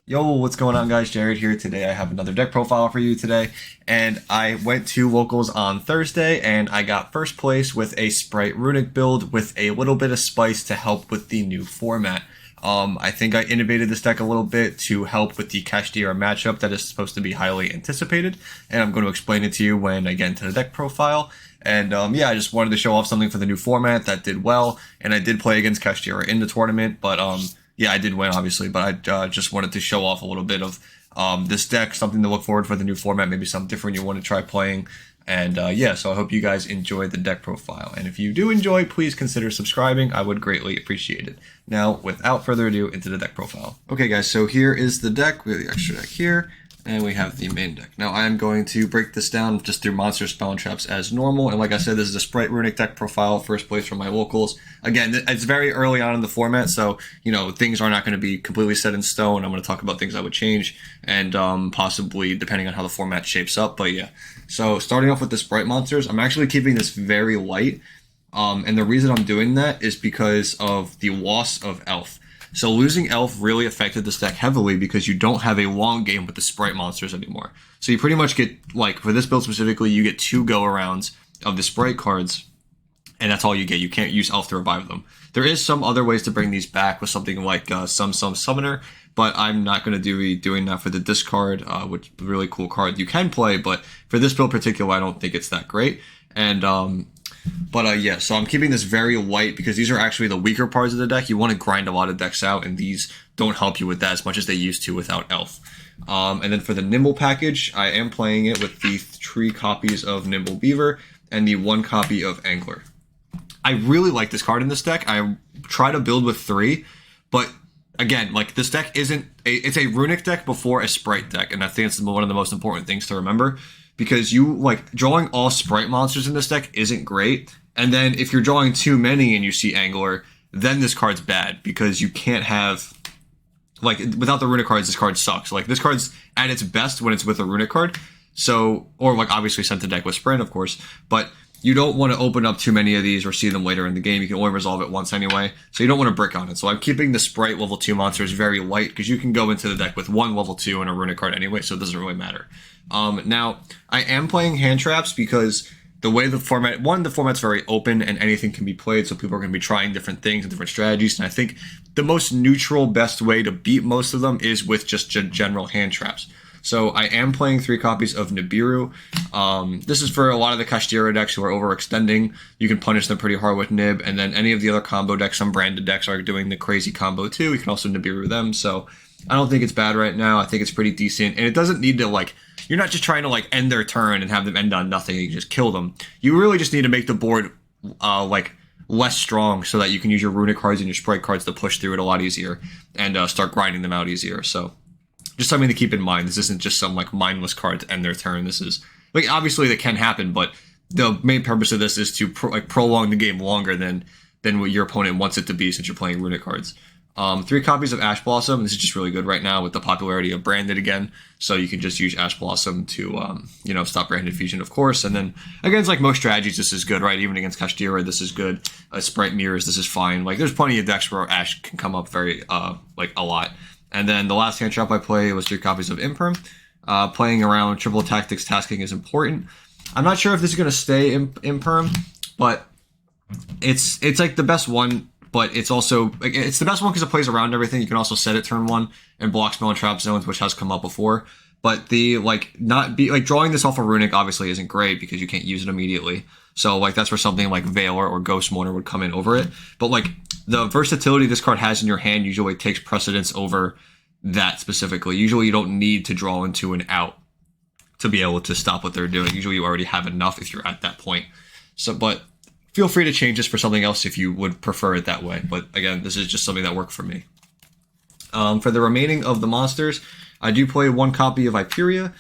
Yo, what's going on, guys? Jared here. Today I have another deck profile for you today, and I went to locals on Thursday and I got first place with a Spright Runick build with a little bit of spice to help with the new format. I think I innovated this deck a little bit to help with the Kashtira matchup that is supposed to be highly anticipated, and I'm going to explain it to you when I get into the deck profile. And yeah, I just wanted to show off something for the new format that did well, and I did play against Kashtira in the tournament, but yeah, I did win, obviously, but I just wanted to show off a little bit of this deck, something to look forward for the new format, maybe something different you want to try playing. And yeah, so I hope you guys enjoy the deck profile. And if you do enjoy, please consider subscribing. I would greatly appreciate it. Now, without further ado, into the deck profile. Okay, guys, so here is the deck. We have the extra deck here. And we have the main deck. Now I am going to break this down just through monster spell and traps as normal. And like I said, this is a Spright Runick deck profile, first place from my locals. Again, it's very early on in the format, so you know things are not going to be completely set in stone. I'm going to talk about things I would change, and possibly depending on how the format shapes up. But yeah, so starting off with the Spright monsters, I'm actually keeping this very light. And the reason I'm doing that is because of the loss of Elf. So losing Elf really affected this deck heavily because you don't have a long game with the Spright monsters anymore. So you pretty much get, like, for this build specifically, you get 2 go-arounds of the Spright cards, and that's all you get. You can't use Elf to revive them. There is some other ways to bring these back with something like some Summoner, but I'm not going to be doing that for the discard, which is a really cool card you can play, but for this build in particular, I don't think it's that great. And yeah, so I'm keeping this very light because these are actually the weaker parts of the deck. You want to grind a lot of decks out, and these don't help you with that as much as they used to without Elf. And then for the Nimble package, I am playing it with the 3 copies of Nimble Beaver and the 1 copy of Angler. I really like this card in this deck. I try to build with 3, but again, like, this deck it's a Runick deck before a Spright deck, and I think it's one of the most important things to remember. Because drawing all Spright monsters in this deck isn't great. And then if you're drawing too many and you see Angler, then this card's bad because you can't have, like, without the Runick cards, this card sucks. Like, this card's at its best when it's with a Runick card. So, or like obviously sent to deck with Sprint, of course, but you don't want to open up too many of these or see them later in the game. You can only resolve it once anyway, so you don't want to brick on it. So I'm keeping the Spright level 2 monsters very light because you can go into the deck with 1 level 2 and a Runick card anyway, so it doesn't really matter. Now, I am playing hand traps because the way the format's very open and anything can be played, so people are going to be trying different things and different strategies, and I think the most neutral, best way to beat most of them is with just general hand traps. So I am playing 3 copies of Nibiru. This is for a lot of the Kashtira decks who are overextending. You can punish them pretty hard with Nib, and then any of the other combo decks, some branded decks are doing the crazy combo too. You can also Nibiru them, so I don't think it's bad right now. I think it's pretty decent, and it doesn't need to, like, you're not just trying to, like, end their turn and have them end on nothing and you just kill them. You really just need to make the board, like, less strong so that you can use your Runick cards and your Spright cards to push through it a lot easier and start grinding them out easier. So just something to keep in mind. This isn't just some, like, mindless card to end their turn. This is, like, obviously that can happen, but the main purpose of this is to prolong the game longer than what your opponent wants it to be since you're playing Runick cards. 3 copies of Ash Blossom. This is just really good right now with the popularity of Branded again. So you can just use Ash Blossom to, stop Branded Fusion, of course. And then, against, like, most strategies, this is good, right? Even against Kashtira, this is good. Spright Mirrors, this is fine. Like, there's plenty of decks where Ash can come up very, a lot. And then the last hand trap I play was 3 copies of Imperm. Playing around triple tactics tasking is important. I'm not sure if this is going to stay Imperm, but it's like the best one. But it's also, it's the best one because it plays around everything. You can also set it turn 1 and block spell and trap zones, which has come up before. But the, drawing this off of Runick obviously isn't great because you can't use it immediately. So, like, that's where something like Veiler or Ghost Mourner would come in over it. But, like, the versatility this card has in your hand usually takes precedence over that specifically. Usually you don't need to draw into an out to be able to stop what they're doing. Usually you already have enough if you're at that point. So, but feel free to change this for something else if you would prefer it that way. But again, this is just something that worked for me. For the remaining of the monsters, I do play 1 copy of Hyperia.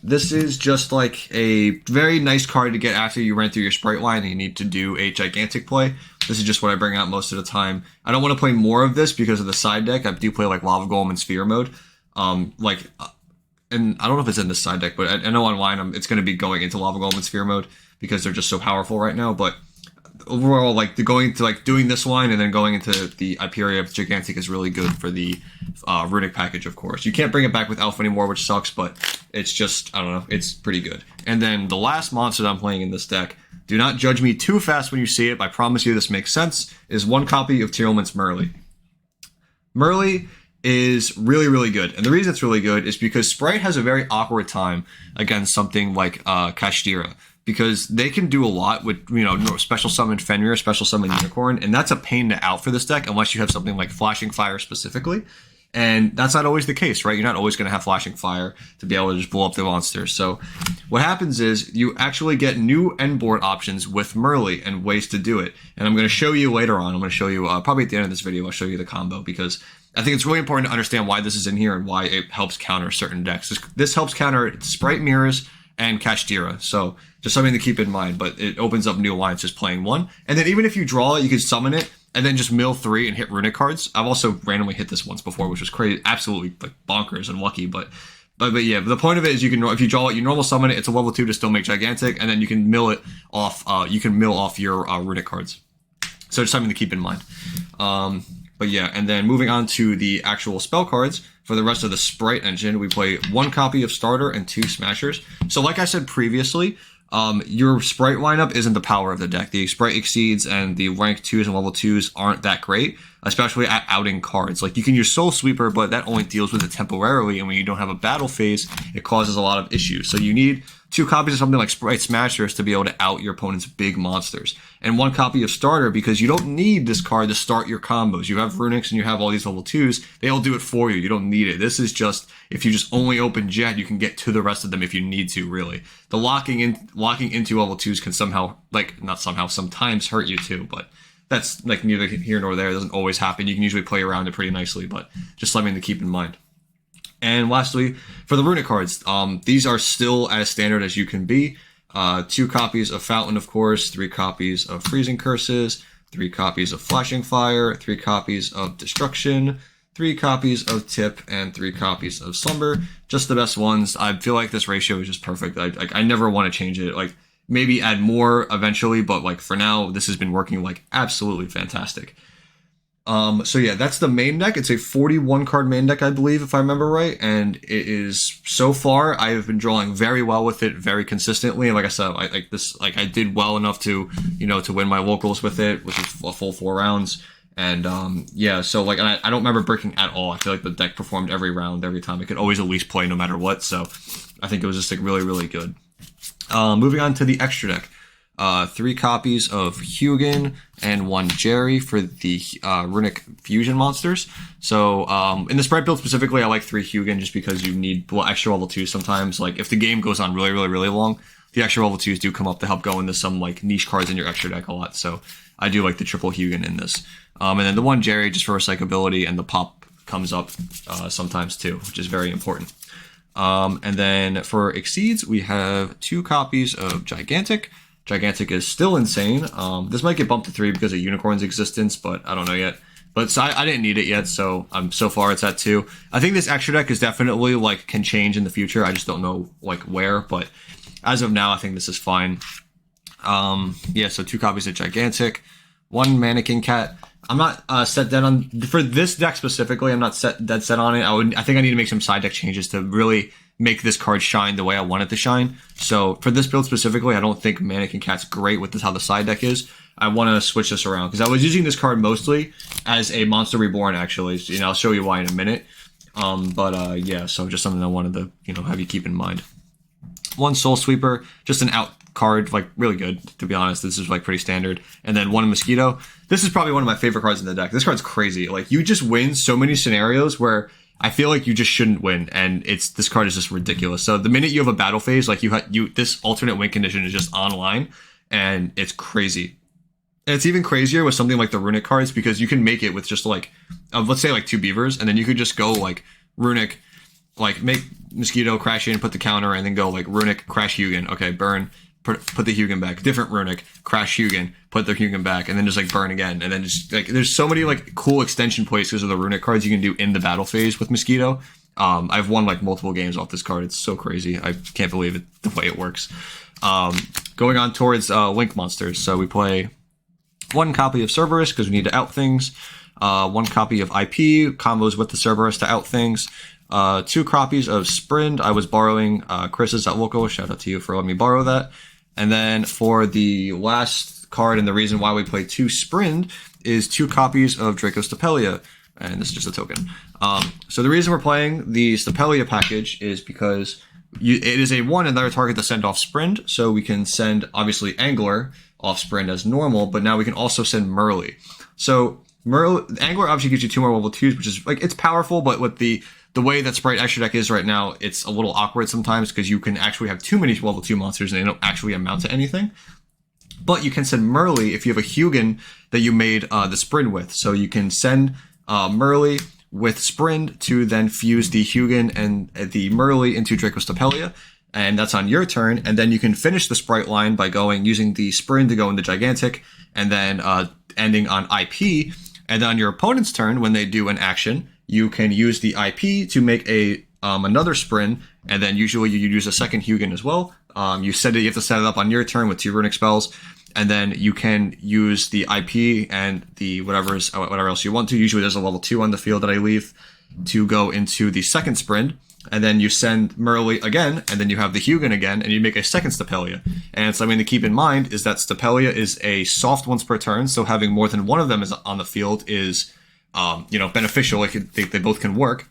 This is just like a very nice card to get after you ran through your Spright line and you need to do a gigantic play. This is just what I bring out most of the time. I don't want to play more of this because of the side deck. I do play, like, Lava Golem and Sphere mode. And I don't know if it's in this side deck, but I know online it's going to be going into Lava Golem and Sphere mode because they're just so powerful right now. But overall, like going to like doing this line and then going into the Hyperia Gigantic is really good for the Runick package, of course. You can't bring it back with Alpha anymore, which sucks, but it's just, I don't know, it's pretty good. And then the last monster that I'm playing in this deck, do not judge me too fast when you see it, but I promise you this makes sense, is one copy of Tearlment's Merly. Merly is really, really good. And the reason it's really good is because Spright has a very awkward time against something like Kashtira, because they can do a lot with, you know, special summon Fenrir, special summon Unicorn, and that's a pain to out for this deck unless you have something like Flashing Fire specifically. And that's not always the case, right? You're not always going to have Flashing Fire to be able to just blow up the monsters. So what happens is you actually get new end board options with Merly and ways to do it. And I'm going to show you later on. I'm going to show you, probably at the end of this video, I'll show you the combo, because I think it's really important to understand why this is in here and why it helps counter certain decks. This helps counter Spright Mirrors and Kashtira. So just something to keep in mind, but it opens up new lines just playing one. And then even if you draw it, you can summon it and then just mill 3 and hit Runick cards. I've also randomly hit this once before, which was crazy, absolutely like bonkers and lucky. But yeah, but the point of it is you can, if you draw it, you normal summon it. It's a level 2 to still make Gigantic, and then you can mill it off. You can mill off your Runick cards. So just something to keep in mind. But yeah, and then moving on to the actual spell cards. For the rest of the Spright engine, we play 1 copy of Starter and 2 Smashers. So like I said previously, your Spright lineup isn't the power of the deck. The Spright Exceeds and the rank 2s and level 2s aren't that great, especially at outing cards. Like, you can use Soul Sweeper, but that only deals with it temporarily, and when you don't have a battle phase, it causes a lot of issues. So you need 2 copies of something like Spright Smashers to be able to out your opponent's big monsters. And 1 copy of Starter, because you don't need this card to start your combos. You have Runicks and you have all these level 2s. They'll do it for you. You don't need it. This is just, if you just only open Jet, you can get to the rest of them if you need to, really. The locking into level 2s can somehow, like, not somehow, sometimes hurt you too, but that's like neither here nor there. It doesn't always happen. You can usually play around it pretty nicely, but just something to keep in mind. And lastly, for the Runick cards, these are still as standard as you can be. 2 copies of Fountain, of course, 3 copies of Freezing Curses, 3 copies of Flashing Fire, 3 copies of Destruction, 3 copies of Tip, and 3 copies of Slumber. Just the best ones. I feel like this ratio is just perfect. I never want to change it. Like, maybe add more eventually, but like for now, this has been working like absolutely fantastic. So yeah, that's the main deck. It's a 41 card main deck, I believe, if I remember right. And it is, so far, I have been drawing very well with it, very consistently. And like I said, I did well enough to, you know, to win my locals with it, which is a full 4 rounds. And yeah, so like, and I don't remember breaking at all. I feel like the deck performed every round, every time. It could always at least play no matter what. So I think it was just like really, really good. Moving on to the extra deck. 3 copies of Hugin and 1 Jerry for the Runick fusion monsters. So in the Spright build specifically, I like 3 Hugin just because you need extra level 2s sometimes. Like, if the game goes on really, really, really long, the extra level 2s do come up to help go into some like niche cards in your extra deck a lot. So I do like the triple Hugin in this. And then the 1 Jerry just for recyclability, and the pop comes up sometimes too, which is very important. And then for Exceeds, we have 2 copies of Gigantic. Gigantic is still insane. This might get bumped to 3 because of Unicorn's existence, but I don't know yet. But so I didn't need it yet, so so far it's at 2. I think this extra deck is definitely like can change in the future. I just don't know like where, but as of now, I think this is fine. Yeah, so 2 copies of Gigantic, 1 Mannequin Cat. I'm not set dead on for this deck specifically. I'm not dead set on it. I think I need to make some side deck changes to really make this card shine the way I want it to shine. So for this build specifically, I don't think Mannequin Cat's great with how the side deck is. I want to switch this around because I was using this card mostly as a Monster Reborn, actually. So, I'll show you why in a minute. Yeah, so just something I wanted to, have you keep in mind. 1 Soul Sweeper, just an out card, like really good, to be honest. This is like pretty standard. And then 1 Mosquito. This is probably one of my favorite cards in the deck. This card's crazy. Like, you just win so many scenarios where I feel like you just shouldn't win, and this card is just ridiculous. So the minute you have a battle phase, like this alternate win condition is just online, and it's crazy. And it's even crazier with something like the Runick cards, because you can make it with just like, let's say like 2 Beavers, and then you could just go like Runick, like make Mosquito, crash in, put the counter, and then go like Runick, crash Hugin, okay, burn, put the Hugin back, different Runick, crash Hugin, put the Hugin back, and then just like burn again, and then just like there's so many like cool extension plays because of the Runick cards you can do in the battle phase with Mosquito. I've won like multiple games off this card. It's so crazy. I can't believe it the way it works. Going on towards Link monsters. So we play 1 copy of Cerberus, because we need to out things. 1 copy of IP, combos with the Cerberus to out things. 2 copies of Sprind. I was borrowing Chris's at local. Shout out to you for letting me borrow that. And then for the last card, and the reason why we play 2 Sprind, is 2 copies of Stapelia. And this is just a token. So the reason we're playing the Stapelia package is because it is a 1 another target to send off Sprind. So we can send, obviously, Angler off Sprind as normal, but now we can also send Merly. So Angler obviously gives you 2 more level 2s, which is, like, it's powerful, but with the way that Spright extra deck is right now, it's a little awkward sometimes because you can actually have too many level 2 monsters and they don't actually amount to anything. But you can send Merly if you have a Hugin that you made the Sprind with. So you can send Merly with Sprind to then fuse the Hugin and the Merly into Stapelia, and that's on your turn. And then you can finish the Spright line by using the Sprind to go into Gigantic, and then ending on IP. And then on your opponent's turn, when they do an action, you can use the IP to make another Sprind, and then usually you use a second Hugin as well. You have to set it up on your turn with 2 Runick spells, and then you can use the IP and the whatever else you want to. Usually there's a level 2 on the field that I leave to go into the second Sprind, and then you send Merly again, and then you have the Hugin again, and you make a second Stapelia. And something to keep in mind is that Stapelia is a soft once per turn, so having more than one of them on the field is beneficial. They both can work,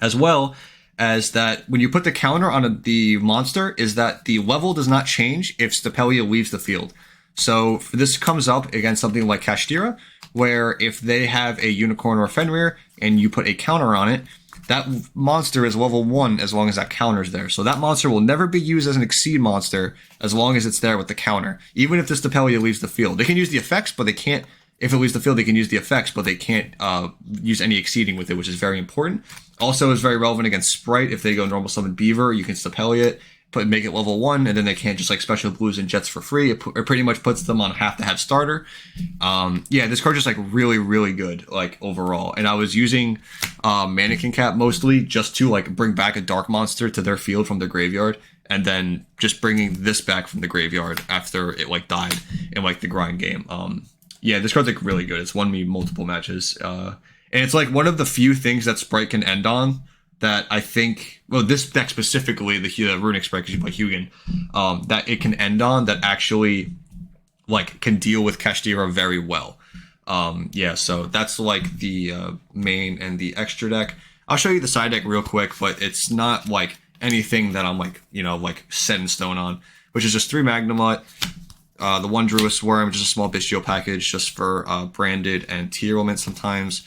as well as that when you put the counter on the monster, is that the level does not change if Stapelia leaves the field. So this comes up against something like Kashtira, where if they have a Unicorn or a Fenrir and you put a counter on it, that monster is level 1 as long as that counter is there. So that monster will never be used as an Exceed monster as long as it's there with the counter. Even if the Stapelia leaves the field, they can use the effects, but they can't. If it leaves the field, they can use the effects, but they can't use any exceeding with it, which is very important. Also is very relevant against Spright. If they go normal summon Beaver, you can Stapelia it, make it level 1, and then they can't just like special blues and jets for free. It pretty much puts them on have-to-have starter. This card just like really, really good, like overall. And I was using Mannequin Cap mostly just to like bring back a dark monster to their field from the graveyard, and then just bringing this back from the graveyard after it like died in like the grind game. This card's like really good. It's won me multiple matches. And it's like one of the few things that Spright can end on that I think, well, this deck specifically, the Runick Spright, because you play Hugin, that it can end on that actually like can deal with Kashtira very well. So that's like the main and the extra deck. I'll show you the side deck real quick, but it's not like anything that I'm like, like set in stone on, which is just 3 Magnemite, the 1 Druid Swarm, which is a small bestial package just for branded and tier elements sometimes.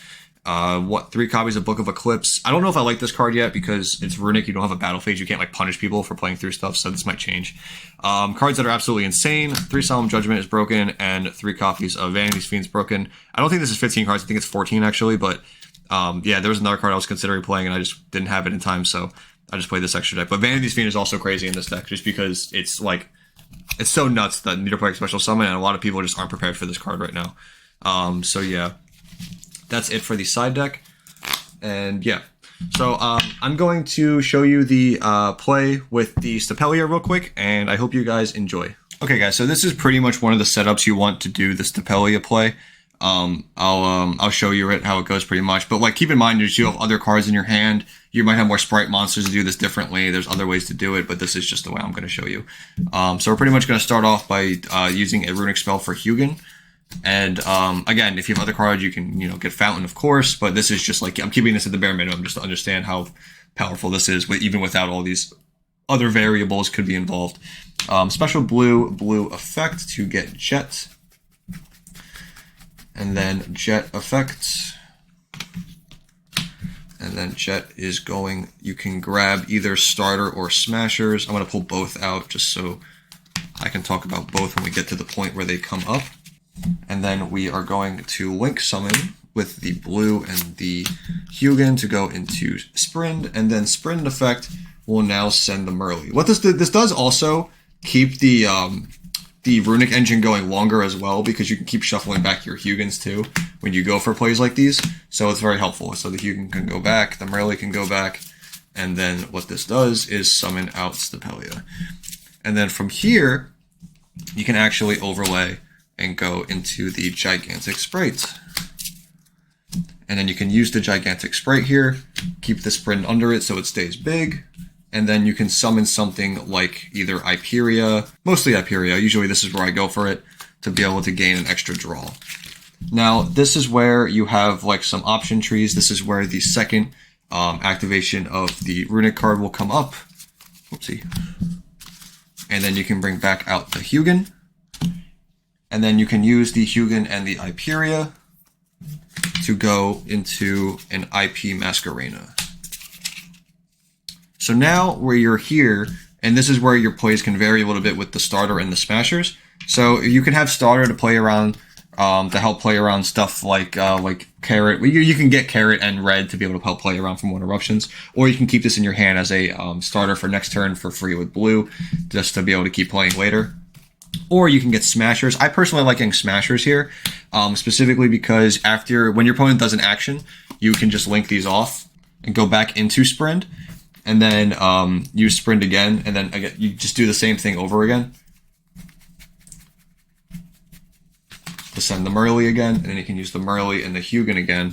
3 copies of Book of Eclipse. I don't know if I like this card yet because it's Runick. You don't have a battle phase. You can't like punish people for playing through stuff, so this might change. Cards that are absolutely insane. 3 Solemn Judgment is broken, and 3 copies of Vanity's Fiend's broken. I don't think this is 15 cards. I think it's 14 actually, but there was another card I was considering playing, and I just didn't have it in time, so I just played this extra deck. But Vanity's Fiend is also crazy in this deck, just because it's like, it's so nuts that Meter Plague Special Summon, and a lot of people just aren't prepared for this card right now. That's it for the side deck. And so I'm going to show you the play with the Stapelia real quick, and I hope you guys enjoy. Okay guys, so this is pretty much one of the setups you want to do the Stapelia play. I'll show you how it goes pretty much, but like keep in mind you have other cards in your hand. You might have more Spright monsters to do this differently. There's other ways to do it, but this is just the way I'm going to show you. So we're pretty much going to start off by using a Runick spell for Hugin. And again, if you have other cards, you can get Fountain, of course, but this is just like, I'm keeping this at the bare minimum just to understand how powerful this is, even without all these other variables could be involved. Special blue effect to get Jet, and then Jet effect, and then Jet is going, you can grab either starter or smashers. I'm going to pull both out just so I can talk about both when we get to the point where they come up. And then we are going to link summon with the blue and the Hugin to go into Sprind, and then Sprind effect will now send the Merly. What this does also keep the Runick engine going longer as well, because you can keep shuffling back your Hugins too when you go for plays like these. So it's very helpful. So the Hugin can go back, the Merly can go back, and then what this does is summon out Stapelia. And then from here, you can actually overlay and go into the gigantic Spright. And then you can use the gigantic Spright here, keep the sprint under it so it stays big, and then you can summon something like either Iperia, mostly Iperia, usually this is where I go for it, to be able to gain an extra draw. Now, this is where you have like some option trees. This is where the second activation of the Runick card will come up. Whoopsie. And then you can bring back out the Hugin. And then you can use the Hugin and the Iperia to go into an IP Masquerena. So now where you're here, and this is where your plays can vary a little bit with the starter and the smashers. So you can have starter to play around, to help play around stuff like carrot. You can get carrot and red to be able to help play around from one eruptions, or you can keep this in your hand as a starter for next turn for free with blue, just to be able to keep playing later. Or you can get smashers. I personally like getting smashers here, specifically because when your opponent does an action, you can just link these off and go back into Sprint, and then use Sprint again, and then again you just do the same thing over again to send the Merly again, and then you can use the Merly and the Hugin again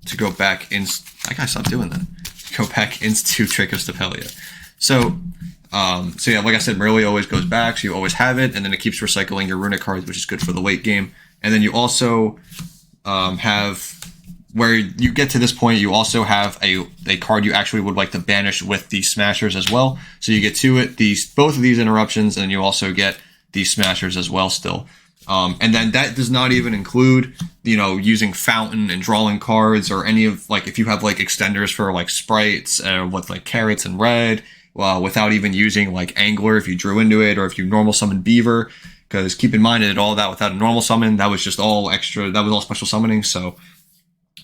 to go back in. I gotta stop doing that. Go back into Trick of Stapelia. So yeah, like I said, Merly always goes back, so you always have it, and then it keeps recycling your Runick cards, which is good for the late game. And then you also have, where you get to this point, you also have a card you actually would like to banish with the smashers as well. So you get to it, both of these interruptions, and you also get these smashers as well still. And then that does not even include, using fountain and drawing cards, or any of, like, if you have like extenders for like sprites with like carrots and red, without even using like angler if you drew into it, or if you normal summon beaver, because keep in mind, I did all that without a normal summon. That was just all extra, that was all special summoning. So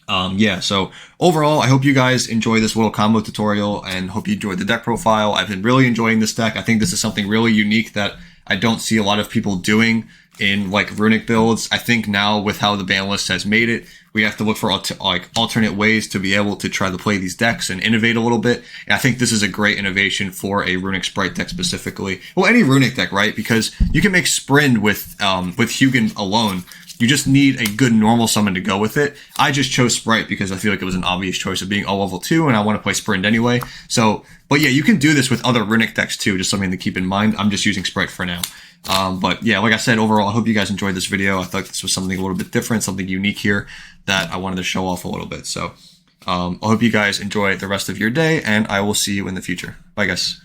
yeah, so overall, I hope you guys enjoy this little combo tutorial and hope you enjoyed the deck profile. I've been really enjoying this deck. I think this is something really unique that I don't see a lot of people doing in like Runick builds. I think now with how the ban list has made it, we have to look for alternate ways to be able to try to play these decks and innovate a little bit. And I think this is a great innovation for a Runick Spright deck specifically. Well, any Runick deck, right? Because you can make Sprint with Hugin alone. You just need a good normal summon to go with it. I just chose Spright because I feel like it was an obvious choice of being all level 2, and I want to play Sprint anyway. So, but yeah, you can do this with other Runick decks too, just something to keep in mind. I'm just using Spright for now. But yeah, like I said, overall, I hope you guys enjoyed this video. I thought this was something a little bit different, something unique here that I wanted to show off a little bit. So I hope you guys enjoy the rest of your day, and I will see you in the future. Bye, guys.